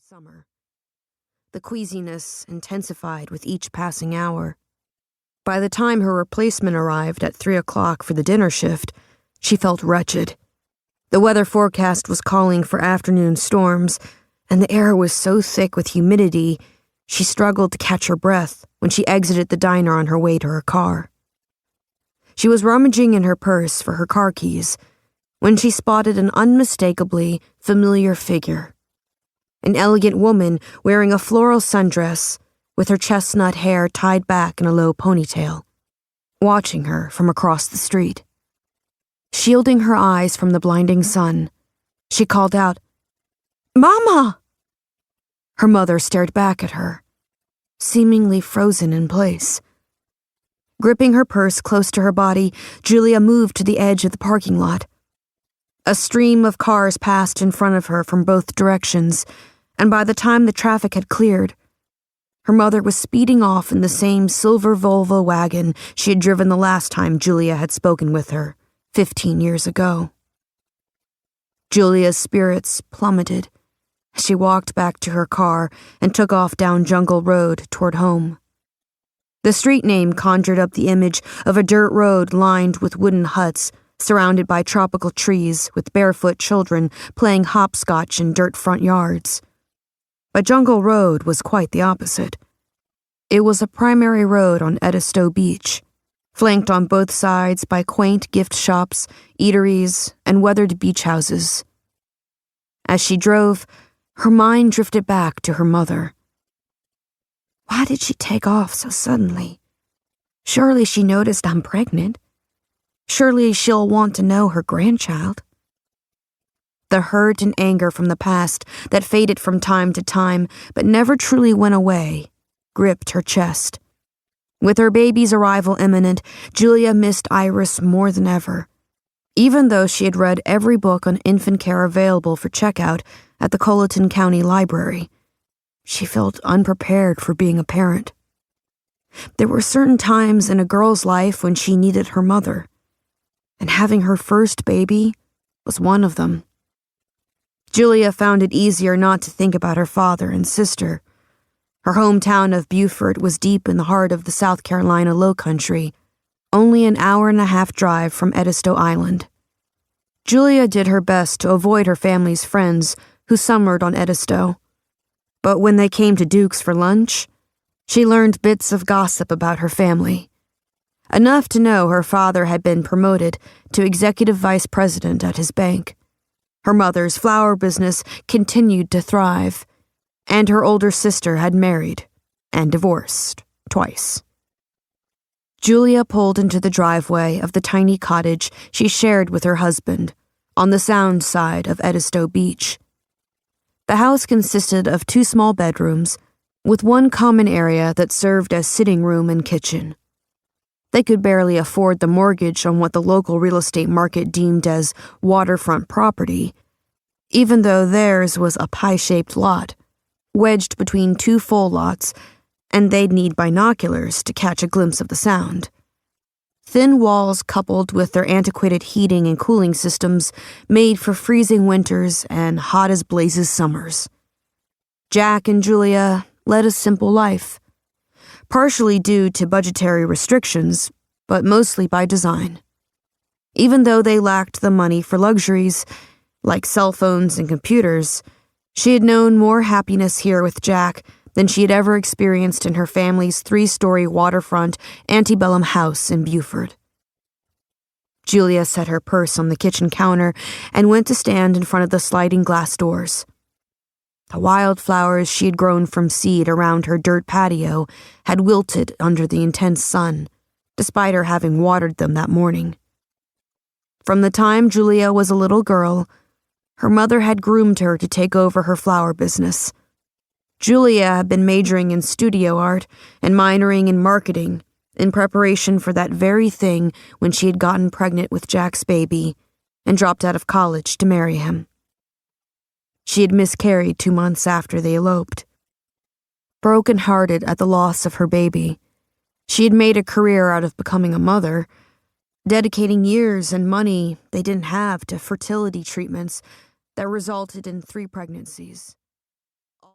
summer. The queasiness intensified with each passing hour. By the time her replacement arrived at 3 o'clock for the dinner shift, she felt wretched. The weather forecast was calling for afternoon storms, and the air was so thick with humidity, she struggled to catch her breath when she exited the diner on her way to her car. She was rummaging in her purse for her car keys when she spotted an unmistakably familiar figure. An elegant woman wearing a floral sundress with her chestnut hair tied back in a low ponytail, watching her from across the street. Shielding her eyes from the blinding sun, she called out, "Mama!" Her mother stared back at her, seemingly frozen in place. Gripping her purse close to her body, Julia moved to the edge of the parking lot. A stream of cars passed in front of her from both directions, and by the time the traffic had cleared, her mother was speeding off in the same silver Volvo wagon she had driven the last time Julia had spoken with her, 15 years ago. Julia's spirits plummeted as she walked back to her car and took off down Jungle Road toward home. The street name conjured up the image of a dirt road lined with wooden huts, surrounded by tropical trees with barefoot children playing hopscotch in dirt front yards. But Jungle Road was quite the opposite. It was a primary road on Edisto Beach, flanked on both sides by quaint gift shops, eateries, and weathered beach houses. As she drove, her mind drifted back to her mother. Why did she take off so suddenly? Surely she noticed I'm pregnant. Surely she'll want to know her grandchild. The hurt and anger from the past that faded from time to time but never truly went away gripped her chest. With her baby's arrival imminent, Julia missed Iris more than ever, even though she had read every book on infant care available for checkout at the Colleton County Library. She felt unprepared for being a parent. There were certain times in a girl's life when she needed her mother, and having her first baby was one of them. Julia found it easier not to think about her father and sister. Her hometown of Beaufort was deep in the heart of the South Carolina Lowcountry, only an hour-and-a-half drive from Edisto Island. Julia did her best to avoid her family's friends who summered on Edisto. But when they came to Duke's for lunch, she learned bits of gossip about her family. Enough to know her father had been promoted to executive vice president at his bank. Her mother's flower business continued to thrive, and her older sister had married and divorced twice. Julia pulled into the driveway of the tiny cottage she shared with her husband on the sound side of Edisto Beach. The house consisted of 2 small bedrooms with one common area that served as sitting room and kitchen. They could barely afford the mortgage on what the local real estate market deemed as waterfront property, even though theirs was a pie-shaped lot, wedged between 2 full lots, and they'd need binoculars to catch a glimpse of the sound. Thin walls coupled with their antiquated heating and cooling systems made for freezing winters and hot-as-blazes summers. Jack and Julia led a simple life, partially due to budgetary restrictions, but mostly by design. Even though they lacked the money for luxuries, like cell phones and computers, she had known more happiness here with Jack than she had ever experienced in her family's 3-story waterfront antebellum house in Beaufort. Julia set her purse on the kitchen counter and went to stand in front of the sliding glass doors. The wildflowers she had grown from seed around her dirt patio had wilted under the intense sun, despite her having watered them that morning. From the time Julia was a little girl, her mother had groomed her to take over her flower business. Julia had been majoring in studio art and minoring in marketing in preparation for that very thing when she had gotten pregnant with Jack's baby and dropped out of college to marry him. She had miscarried 2 months after they eloped. Broken-hearted at the loss of her baby, she had made a career out of becoming a mother, dedicating years and money they didn't have to fertility treatments that resulted in 3 pregnancies.